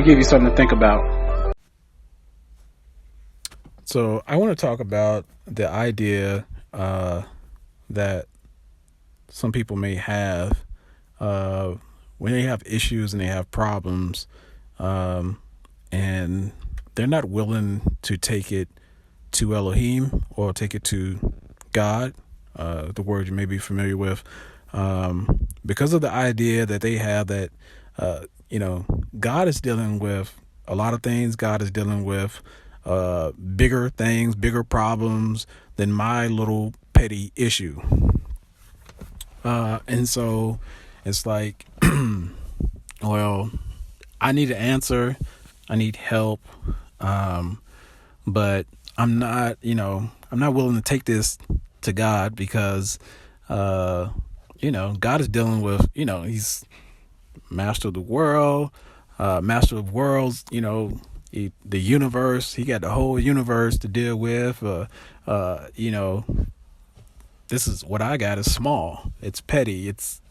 give you something to think about. So I want to talk about the idea that some people may have when they have issues and they have problems, and they're not willing to take it to Aluhym or take it to God, the word you may be familiar with, because of the idea that they have that, God is dealing with a lot of things. God is dealing with bigger things, bigger problems than my little petty issue. And so it's like, well, I need an answer. I need help. But I'm not willing to take this to God because, God is dealing with, he's master of the world, master of worlds, the universe. He got the whole universe to deal with. This is what I got is small. It's petty. It's,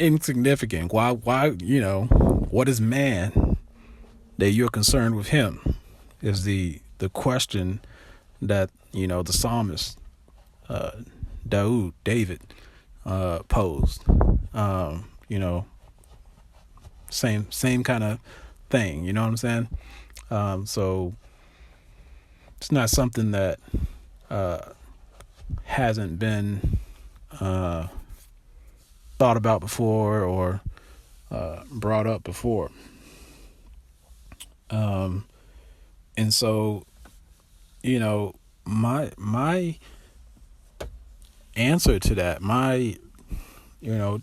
insignificant. Why, what is man that you're concerned with him is the question that, the psalmist, David, posed. Same kind of thing. You know what I'm saying? So it's not something that hasn't been thought about before or brought up before. And so, my answer to that, my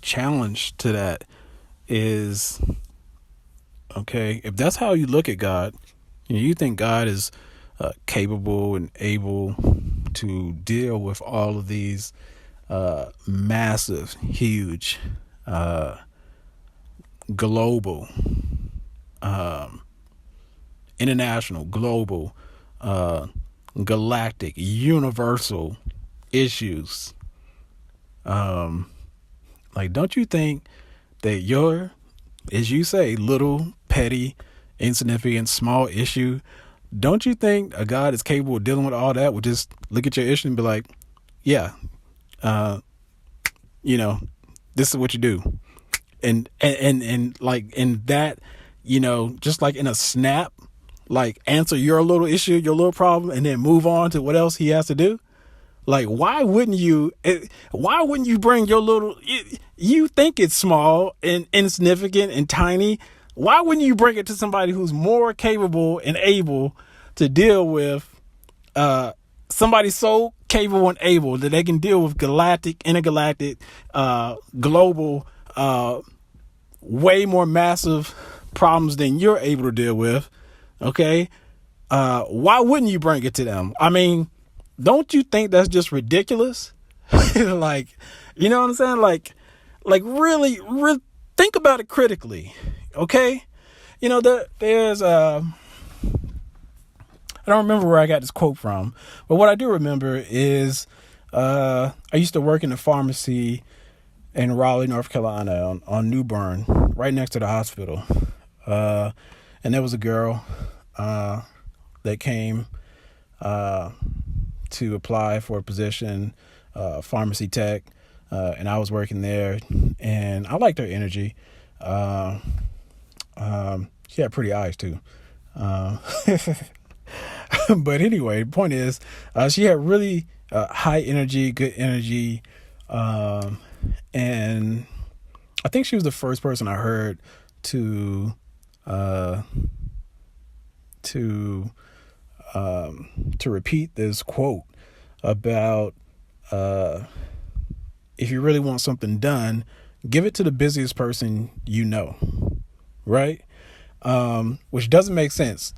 challenge to that is, okay, if that's how you look at God, you think God is capable and able to deal with all of these massive, huge, global, international, global, galactic, universal issues. Don't you think that your, as you say, little, petty, insignificant, small issue, don't you think a God is capable of dealing with all that? Would just look at your issue and be like, yeah, this is what you do. And like in that, just like in a snap, like answer your little issue, your little problem, and then move on to what else he has to do. Like, why wouldn't you bring your little, you think it's small and insignificant and tiny. Why wouldn't you bring it to somebody who's more capable and able to deal with, somebody so capable and able that they can deal with galactic, intergalactic, global, way more massive problems than you're able to deal with. Okay. Why wouldn't you bring it to them? I mean, don't you think that's just ridiculous? Like, you know what I'm saying? Like really think about it critically. Okay. There's, I don't remember where I got this quote from, but what I do remember is, I used to work in a pharmacy in Raleigh, North Carolina on New Bern, right next to the hospital. And there was a girl, that came, to apply for a position, pharmacy tech. And I was working there and I liked her energy. She had pretty eyes too. But anyway, the point is, she had really, high energy, good energy. And I think she was the first person I heard to repeat this quote about, if you really want something done, give it to the busiest person you know, right? Which doesn't make sense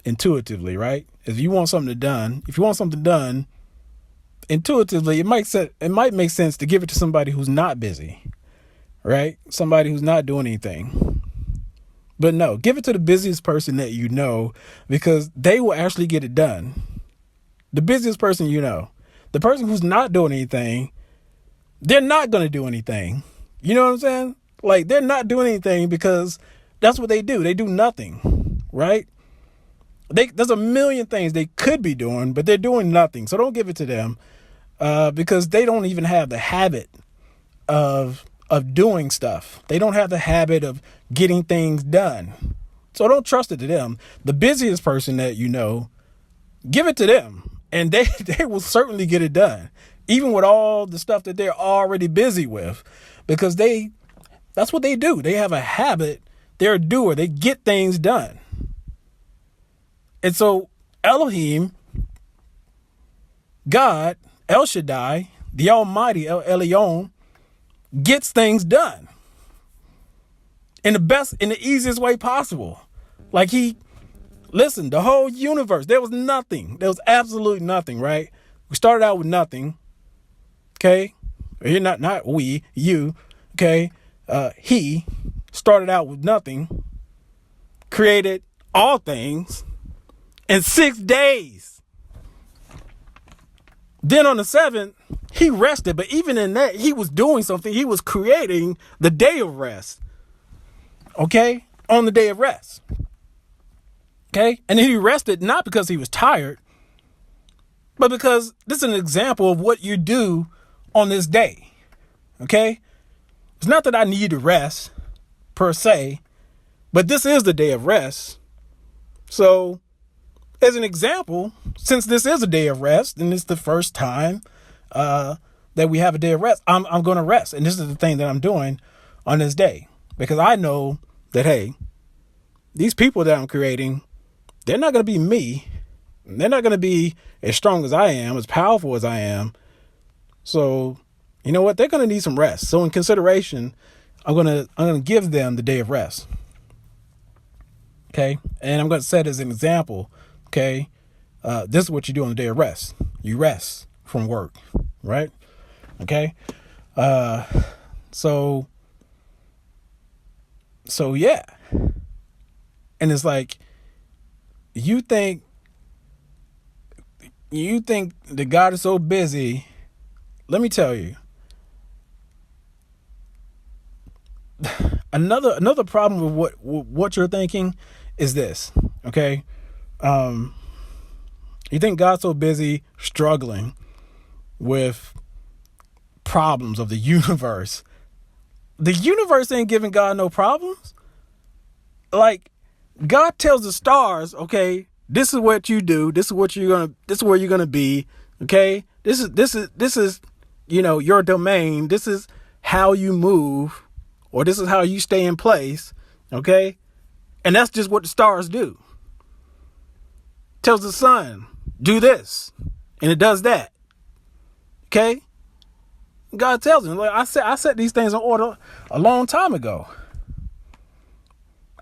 intuitively, right? If you want something done, intuitively, it might make sense to give it to somebody who's not busy, right? Somebody who's not doing anything. But no, give it to the busiest person that you know, because they will actually get it done. The busiest person you know. The person who's not doing anything, they're not going to do anything. You know what I'm saying? Like, they're not doing anything because that's what they do. They do nothing, right? There's a million things they could be doing, but they're doing nothing. So don't give it to them, because they don't even have the habit of doing stuff. They don't have the habit of getting things done. So don't trust it to them. The busiest person that you know, give it to them, and they will certainly get it done, even with all the stuff that they're already busy with, because that's what they do. They have a habit. They're a doer. They get things done. And so Elohim, God, El Shaddai, the Almighty, El Elyon, gets things done in the easiest way possible. Like, listen, the whole universe, there was nothing. There was absolutely nothing, right? We started out with nothing. Okay. You're not we, you. Okay. He started out with nothing, created all things in 6 days. Then on the 7th, he rested. But even in that, he was doing something. He was creating the day of rest. Okay? On the day of rest. Okay? And then he rested not because he was tired, but because this is an example of what you do on this day. Okay? It's not that I need to rest per se, but this is the day of rest. So, as an example, since this is a day of rest, and it's the first time that we have a day of rest, I'm going to rest. And this is the thing that I'm doing on this day, because I know that, hey, these people that I'm creating, they're not going to be me. They're not going to be as strong as I am, as powerful as I am. So, you know what? They're going to need some rest. So in consideration, I'm going to give them the day of rest. Okay. And I'm going to set as an example. Okay. This is what you do on the day of rest. You rest from work, right? Okay. So yeah. And it's like, you think that God is so busy. Let me tell you, another problem with what you're thinking is this. Okay. You think God's so busy struggling with problems of the universe. The universe ain't giving God no problems. Like, God tells the stars, okay, this is what you do. This is where you're going to be. Okay. This is, your domain. This is how you move, or this is how you stay in place. Okay. And that's just what the stars do. Tells the sun, do this, and it does that. Okay. God tells him, like I set these things in order a long time ago.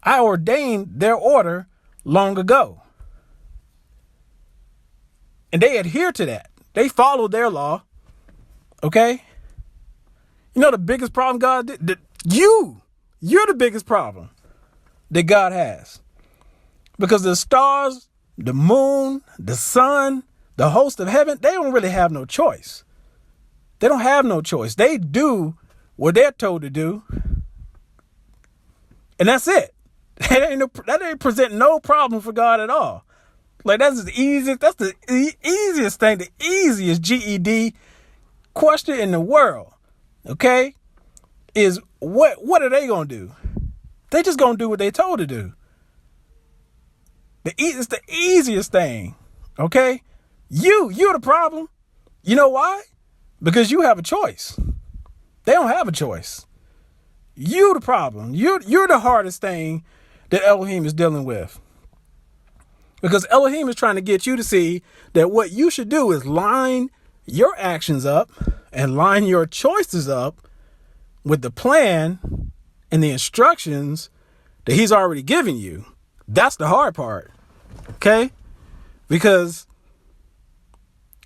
I ordained their order long ago. And they adhere to that. They follow their law. Okay? You know the biggest problem God did? You're the biggest problem that God has. Because the stars, the moon, the sun, the host of heaven, they don't really have no choice. They don't have no choice. They do what they're told to do. And that's it. That ain't present no problem for God at all. Like, that's the easiest thing, the easiest GED question in the world. Okay? Is what are they going to do? They just going to do what they told to do. It's the easiest thing. Okay? You're the problem. You know why? Because you have a choice. They don't have a choice. You the problem. You're the hardest thing that Elohim is dealing with. Because Elohim is trying to get you to see that what you should do is line your actions up and line your choices up with the plan and the instructions that he's already given you. That's the hard part. Okay? Because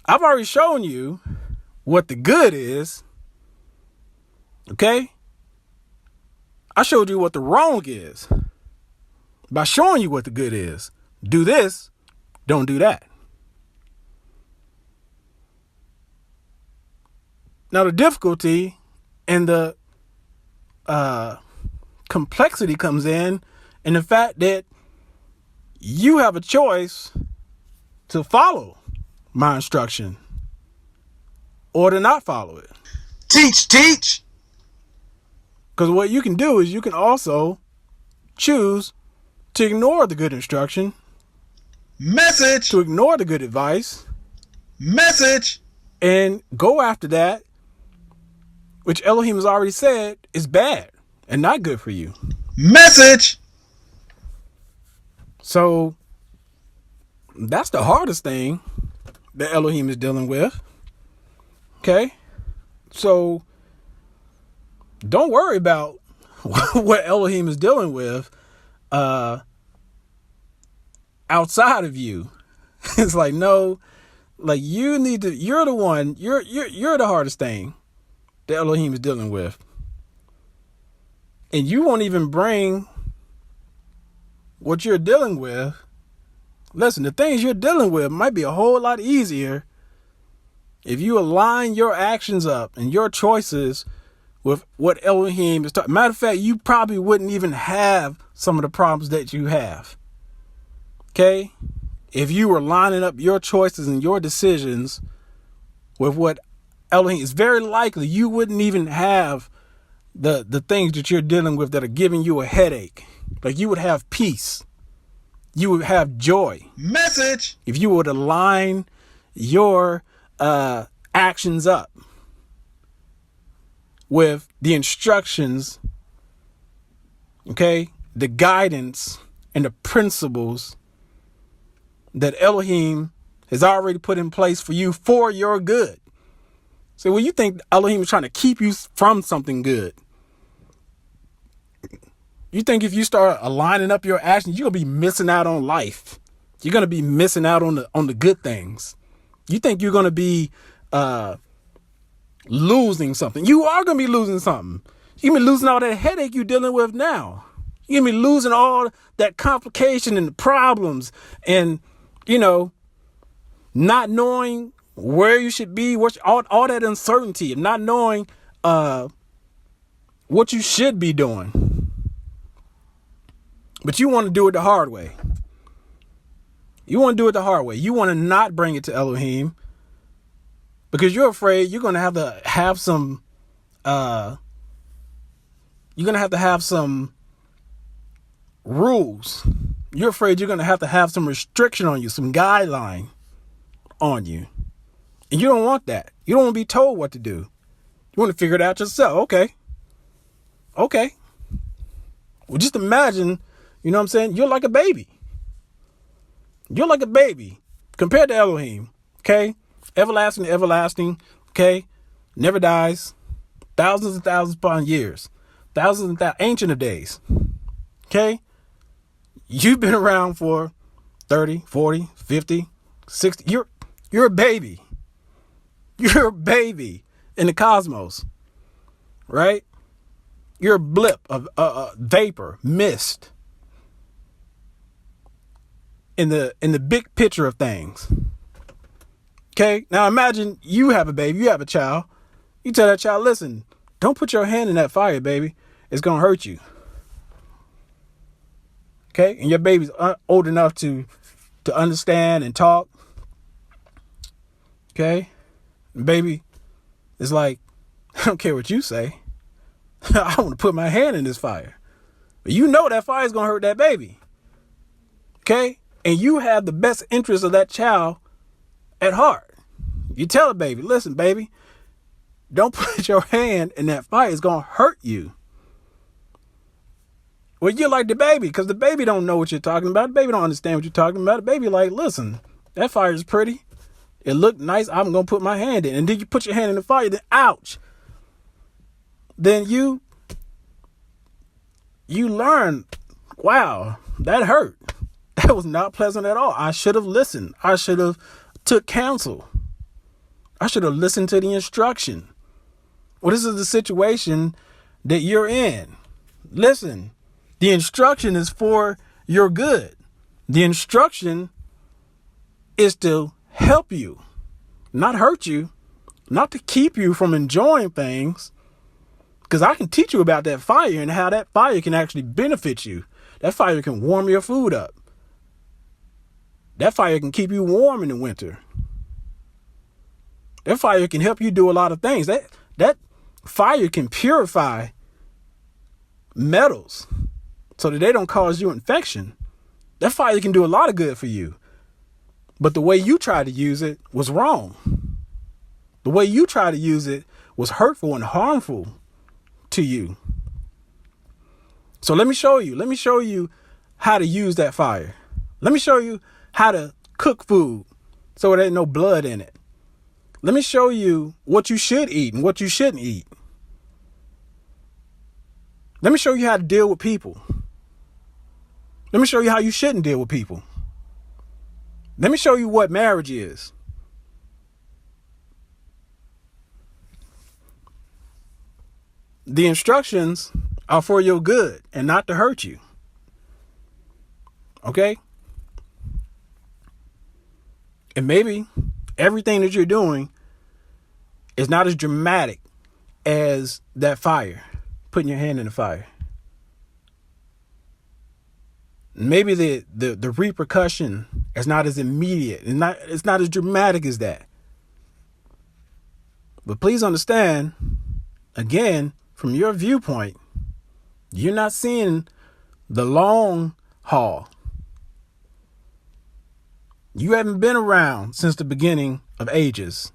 I've already shown you what the good is. Okay? I showed you what the wrong is by showing you what the good is. Do this, don't do that. Now the difficulty and the complexity comes in the fact that you have a choice to follow my instruction or to not follow it. Teach. Because what you can do is you can also choose to ignore the good instruction. Message. To ignore the good advice. Message. And go after that, which Aluhym has already said is bad and not good for you. Message. So that's the hardest thing that Aluhym is dealing with. Okay? So don't worry about what Aluhym is dealing with outside of you. It's like, no, like you're the one, you're the hardest thing that Aluhym is dealing with. And you won't even bring what you're dealing with. Listen, the things you're dealing with might be a whole lot easier if you align your actions up and your choices with what Aluhym is talking. Matter of fact, you probably wouldn't even have some of the problems that you have. Okay? If you were lining up your choices and your decisions with what Aluhym, it's very likely you wouldn't even have the things that you're dealing with that are giving you a headache. Like you would have peace. You would have joy. Message. If you would align your actions up with the instructions, okay, the guidance and the principles that Aluhym has already put in place for you for your good. So when you think Aluhym is trying to keep you from something good, you think if you start aligning up your actions, you're going to be missing out on life. You're going to be missing out on the good things. You think you're going to be losing something. You are going to be losing something. You're going to be losing all that headache you're dealing with now. You're going to be losing all that complication and the problems and, not knowing where you should be, all that uncertainty and not knowing what you should be doing. But you want to do it the hard way. You want to do it the hard way. You want to not bring it to Aluhym because you're afraid you're going to have some rules. You're afraid you're going to have some restriction on you, some guideline on you. And you don't want that. You don't want to be told what to do. You want to figure it out yourself. Okay. Well, just imagine, you know what I'm saying? You're like a baby. You're like a baby compared to Aluhym. Okay. Everlasting to everlasting. Okay. Never dies. Thousands and thousands upon years. Thousands and ancient of days. Okay. You've been around for 30, 40, 50, 60. You're a baby. You're a baby in the cosmos. Right? You're a blip of vapor, mist in the big picture of things. Okay? Now imagine you have a baby, you have a child. You tell that child, listen, don't put your hand in that fire, baby. It's going to hurt you. Okay? And your baby's old enough to understand and talk. Okay? And baby is like, I don't care what you say. I want to put my hand in this fire. But you know that fire is going to hurt that baby. Okay? And you have the best interest of that child at heart. You tell a baby, listen, baby, don't put your hand in that fire. It's going to hurt you. Well, you're like the baby because the baby don't know what you're talking about. The baby don't understand what you're talking about. The baby like, listen, that fire is pretty. It looked nice. I'm going to put my hand in. And then you put your hand in the fire, then ouch. Then you learn, wow, that hurt. That was not pleasant at all. I should have listened. I should have took counsel. I should have listened to the instruction. Well, this is the situation that you're in. Listen, the instruction is for your good. The instruction is to help you, not hurt you, not to keep you from enjoying things. Because I can teach you about that fire and how that fire can actually benefit you. That fire can warm your food up. That fire can keep you warm in the winter. That fire can help you do a lot of things. That fire can purify metals so that they don't cause you infection. That fire can do a lot of good for you. But the way you tried to use it was wrong. The way you tried to use it was hurtful and harmful to you. So let me show you. Let me show you how to use that fire. Let me show you how to cook food so there ain't no blood in it. Let me show you what you should eat and what you shouldn't eat. Let me show you how to deal with people. Let me show you how you shouldn't deal with people. Let me show you what marriage is. The instructions are for your good and not to hurt you. Okay? And maybe everything that you're doing is not as dramatic as that fire, putting your hand in the fire. Maybe the repercussion is not as immediate and it's not as dramatic as that. But please understand, again, from your viewpoint, you're not seeing the long haul. You haven't been around since the beginning of ages.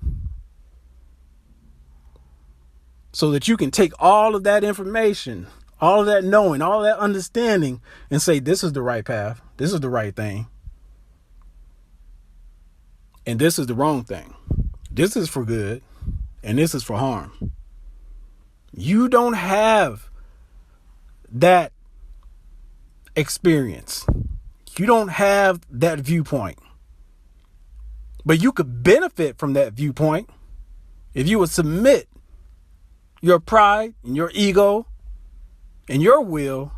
So that you can take all of that information, all of that knowing, all of that understanding, and say, this is the right path. This is the right thing. And this is the wrong thing. This is for good. And this is for harm. You don't have that experience. You don't have that viewpoint. But you could benefit from that viewpoint if you would submit your pride and your ego and your will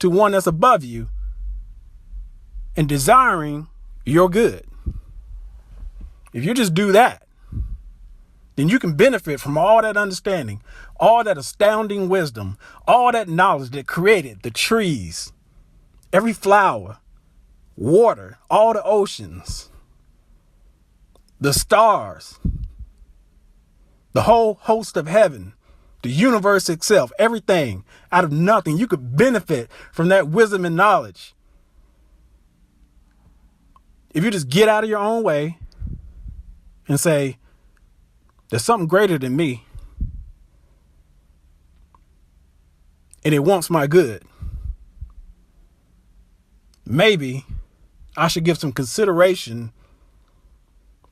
to one that's above you and desiring your good. If you just do that, then you can benefit from all that understanding, all that astounding wisdom, all that knowledge that created the trees, every flower, water, all the oceans, the stars, the whole host of heaven, the universe itself, everything out of nothing. You could benefit from that wisdom and knowledge if you just get out of your own way and say, there's something greater than me, and it wants my good. Maybe I should give some consideration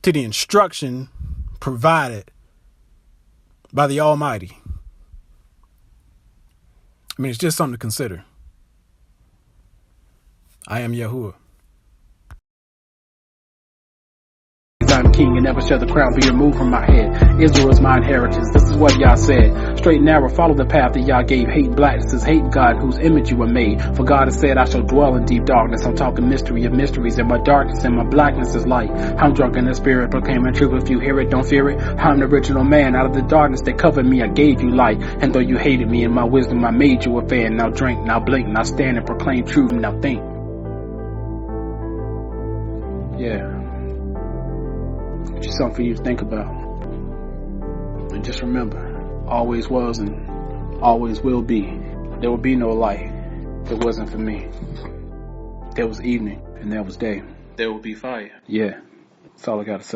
to the instruction provided by the Almighty. I mean, it's just something to consider. I am Yahuwah. I'm king and never shall the crown be removed from my head. Israel is my inheritance. This is what Yah said. Straight and narrow, follow the path that Yah gave. Hate blackness is hate God whose image you were made. For God has said, I shall dwell in deep darkness. I'm talking mystery of mysteries, and my darkness and my blackness is light. I'm drunk in the spirit, proclaiming truth. If you hear it, don't fear it. I'm the original man. Out of the darkness that covered me, I gave you light. And though you hated me in my wisdom, I made you a fan. Now drink, now blink, now stand and proclaim truth. Now think. Yeah. Just something for you to think about. And just remember, always was and always will be. There will be no light if it wasn't for me. There was evening and there was day. There will be fire. Yeah, that's all I gotta say.